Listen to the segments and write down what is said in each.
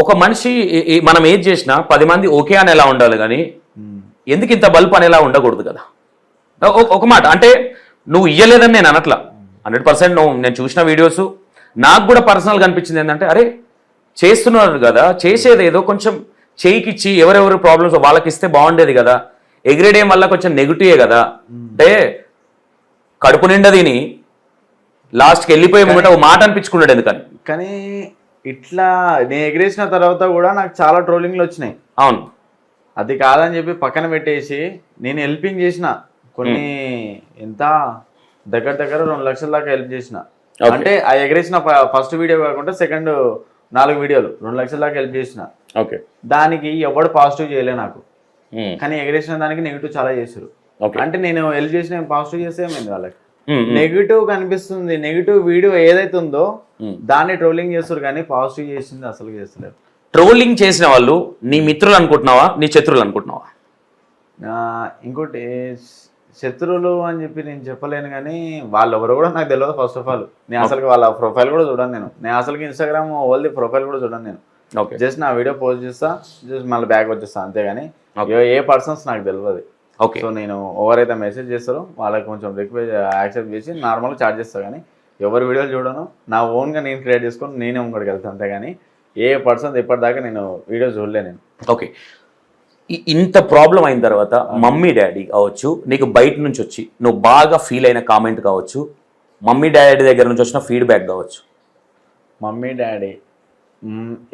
ఒక మనిషి మనం ఏది చేసినా 10 మంది ఓకే అని ఎలా ఉండాలి కానీ ఎందుకు ఇంత బల్బ్ అనేలా ఉండకూడదు కదా. ఒక మాట అంటే నువ్వు ఇయ్యలేదని నేను అనట్లా, 100% నేను చూసిన వీడియోస్ నాకు కూడా పర్సనల్గా అనిపించింది ఏంటంటే అరే చేస్తున్నారు కదా, చేసేది ఏదో కొంచెం చేయికిచ్చి ఎవరెవరు ప్రాబ్లమ్స్ వాళ్ళకి ఇస్తే బాగుండేది కదా. ఎగ్రేడేం వల్ల కొంచెం నెగిటివే కదా. అంటే కడుపు నిండా తిని లాస్ట్కి వెళ్ళిపోయే ముంగట ఒక మాట అనిపించుకున్నాడు ఎందుకని. కానీ ఇట్లా నేను ఎగిరేసిన తర్వాత కూడా నాకు చాలా ట్రోలింగ్లు వచ్చినాయి. అవును, అది కాదని చెప్పి పక్కన పెట్టేసి నేను హెల్పింగ్ చేసిన కొన్ని ఎంత దగ్గర 2 లక్షల దాకా హెల్ప్ చేసిన. అంటే ఆ ఎగరేసిన ఫస్ట్ వీడియో కాకుండా సెకండ్ 4 వీడియోలు 2 లక్షల దాకా హెల్ప్ చేసిన. ఓకే, దానికి ఎవడు పాజిటివ్ చేయలే నాకు, కానీ ఎగరేసిన దానికి నెగిటివ్ చాలా చేశారు. అంటే నేను హెల్ప్ చేసిన పాజిటివ్ చేస్తే ఏమైంది వాళ్ళకి నెగిటివ్ కనిపిస్తుంది. నెగిటివ్ వీడియో ఏదైతే ఉందో దాన్ని ట్రోలింగ్ చేస్తారు కానీ పాజిటివ్ చేసింది అసలు చేస్తలేరు. ట్రోలింగ్ చేసిన వాళ్ళు నీ మిత్రులు అనుకుంటున్నావా నీ శత్రువులు అనుకుంటున్నావా? ఇంకోటి శత్రువులు అని చెప్పి నేను చెప్పలేను కానీ వాళ్ళు ఎవరు కూడా నాకు తెలియదు. ఫస్ట్ ఆఫ్ ఆల్ నేను అసలు వాళ్ళ ప్రొఫైల్ కూడా చూడను. నేను అసలు ఇన్స్టాగ్రామ్ వాళ్ళది ప్రొఫైల్ కూడా చూడను. నేను జస్ట్ నా వీడియో పోస్ట్ చేస్తా, జస్ట్ మళ్ళీ బ్యాక్ వచ్చేస్తా అంతేగాని ఏ పర్సన్స్ నాకు తెలియదు. సో నేను ఎవరైతే మెసేజ్ చేస్తారో వాళ్ళకి కొంచెం రిక్వెస్ట్ యాక్సెప్ట్ చేసి నార్మల్గా చార్జ్ చేస్తాను. కానీ ఎవరి వీడియోలు చూడను, నా ఓన్గా నేను క్రియేట్ చేసుకొని నేనే ఇంకోటికి వెళ్తాను అంతేగాని ఏ పర్సన్స్ ఇప్పటిదాకా నేను వీడియో చూడలే నేను. ఓకే, ఇంత ప్రాబ్లం అయిన తర్వాత మమ్మీ డాడీ కావచ్చు, నీకు బయట నుంచి వచ్చి నువ్వు బాగా ఫీల్ అయిన కామెంట్ కావచ్చు, మమ్మీ డాడీ దగ్గర నుంచి వచ్చిన ఫీడ్బ్యాక్ కావచ్చు. మమ్మీ డాడీ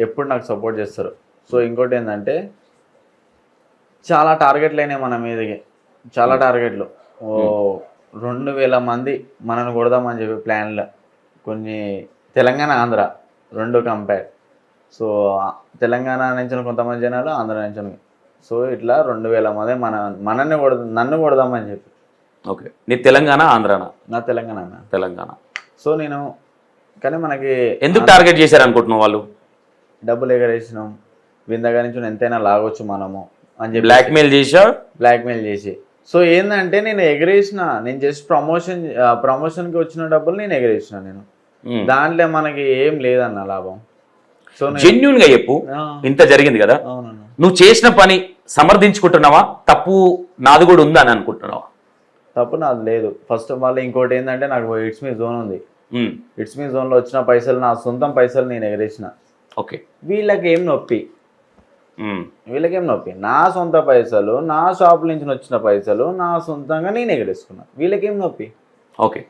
ఎప్పుడు నాకు సపోర్ట్ చేస్తారు. సో ఇంకోటి ఏంటంటే చాలా టార్గెట్లు అయినాయి మన మీదకి, చాలా టార్గెట్లు. 2000 మంది మనల్ని కొడదామని చెప్పి ప్లాన్లో, కొన్ని తెలంగాణ ఆంధ్ర 2 కంపేర్. సో తెలంగాణ నుంచి కొంతమంది జనాలు, ఆంధ్ర నుంచి. సో ఇట్లా 2000 మంది నన్ను కొడదామని చెప్పి. ఓకే, నీ తెలంగాణ ఆంధ్రానా? నా తెలంగాణ. సో నేను కానీ మనకి ఎందుకు టార్గెట్ చేశారు అనుకుంటున్నావు వాళ్ళు? డబ్బులు ఎగరేసినాం, విందగా నుంచి ఎంతైనా లాగొచ్చు మనము అని చెప్పి బ్లాక్మెయిల్ చేసి. సో ఏంటంటే నేను ఎగరేసిన, నేను జస్ట్ ప్రమోషన్కి వచ్చిన డబ్బులు నేను ఎగరేసిన. నేను దాంట్లో మనకి ఏం లేదన్న లాభం. సో జెన్యూన్ గా చెప్పు, ఇంత జరిగింది కదా, నువ్వు చేసిన పని సమర్థించుకుంటున్నావా? తప్పు నాది కూడా ఉందా అని అనుకుంటున్నావా? తప్పు నాది లేదు. ఫస్ట్ ఆఫ్ ఆల్ ఇంకోటి ఏంటంటే నాకు ఇట్స్ మీ జోన్ ఉంది. ఇట్స్ మీ జోన్లో వచ్చిన పైసలు నా సొంతం పైసలు నేను ఎగరేసిన. ఓకే, వీళ్ళకేం నొప్పి, నా సొంత పైసలు, నా షాప్ నుంచి వచ్చిన పైసలు నా సొంతంగా నేను ఎగరేసుకున్నా. వీళ్ళకేం నొప్పి. ఓకే,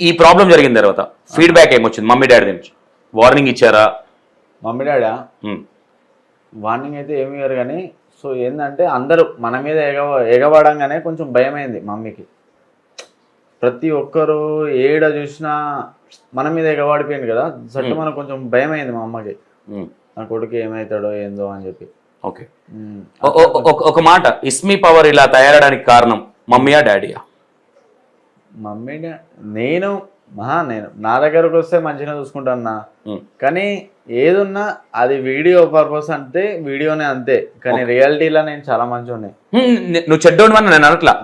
ఈ ప్రాబ్లం జరిగిన తర్వాత ఫీడ్బ్యాక్ ఏమొచ్చింది మమ్మీ డాడీ నుంచి? వార్నింగ్ ఇచ్చారా? మమ్మీ డాడీ వార్నింగ్ అయితే ఏమి ఇవ్వరు కానీ సో ఏంటంటే అందరూ మన మీద ఎగబడంగానే కొంచెం భయమైంది మమ్మీకి. ప్రతి ఒక్కరు ఏడ చూసినా మన మీద ఎగబడిపోయింది కదా, సట్టు మనకు కొంచెం భయమైంది మా అమ్మకి, నా కొడుకు ఏమవుతాడో ఏందో అని చెప్పి. ఓకే, ఒక మాట, ఇస్మీ పవర్ ఇలా తయారడానికి కారణం మమ్మీయా డాడీయా? మమ్మీ నేను నా దగ్గరకు వస్తే మంచిగా చూసుకుంటాను. కానీ ఏదున్నా అది వీడియో పర్పస్ అంటే వీడియోనే అంతే, కానీ రియాలిటీలో నేను చాలా మంచిగా ఉన్నాయి. నువ్వు చెడ్డోని వన్ నేను అనట్లా,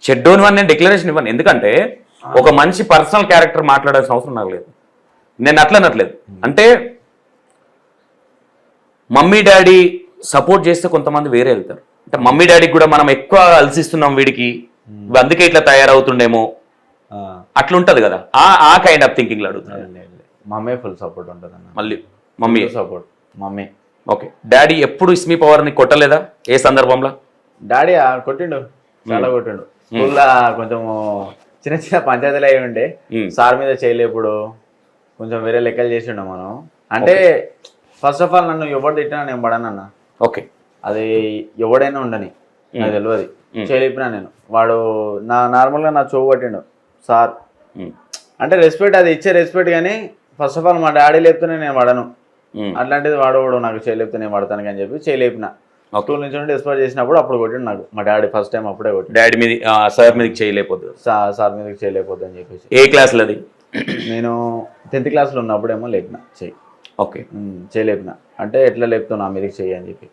చెడ్డోని వన్ నేను డిక్లరేషన్ ఇవ్వను. ఎందుకంటే ఒక మనిషి పర్సనల్ క్యారెక్టర్ మాట్లాడాల్సిన అవసరం నాకు లేదు. నేను అట్లా అనట్లేదు. అంటే మమ్మీ డాడీ సపోర్ట్ చేస్తే కొంతమంది వేరే వెళ్తారు. అంటే మమ్మీ డాడీకి కూడా మనం ఎక్కువ అలసిస్తున్నాం వీడికి, అందుకే ఇట్లా తయారవుతుండేమో అట్లా ఉంటది కదా, ఆ కైండ్ ఆఫ్ థింకింగ్ లో అడుగుతాను. మమ్మీ ఫుల్ సపోర్ట్ ఉంటుంది అన్న. మళ్ళీ mummy support mummy. Okay, daddy ఎప్పుడు ఇస్మీ పవర్ ని కొట్టలేదా? ఏ సందర్భంలో? డాడీ కొట్టిండు, చాలా కొట్టిండు. స్కూల్లో కొంచెం చిన్న పంచాయతీలు అయి ఉండే, సార్ మీద చేయలేప్పుడు కొంచెం వేరే లెక్కలు చేసిండు మనం. అంటే ఫస్ట్ ఆఫ్ ఆల్ నన్ను ఎవరు తిట్టినా నేను పడనన్నా. ఓకే, అది ఎవడైనా ఉండని నాకు తెలియదు, చేయలేపినా నేను. వాడు నార్మల్గా నా చోవు పట్టిండు సార్. అంటే రెస్పెక్ట్, అది ఇచ్చే రెస్పెక్ట్. కానీ ఫస్ట్ ఆఫ్ ఆల్ మా డాడీ లేపితేనే నేను పడను, అట్లాంటిది వాడు నాకు చేయలేపితే నేను పడతాను అని చెప్పి చేయలేపిన. స్కూల్ నుంచి డిస్పాచ్ చేసినప్పుడు అప్పుడు కొట్టిండు నాకు మా డాడీ. ఫస్ట్ టైం అప్పుడే కొట్టిండు. డాడీ మీద సార్ మీదకి చేయలేకపోద్దు, సార్ మీదకి చేయలేకపోద్దు అని చెప్పేసి. ఏ క్లాస్లో అది? నేను 10th క్లాస్లో ఉన్నప్పుడేమో లేపిన చెయ్యి. ఓకే, చేయలేపిన అంటే ఎట్లా లేపుతావు నా మీదకి చెయ్యి అని చెప్పి.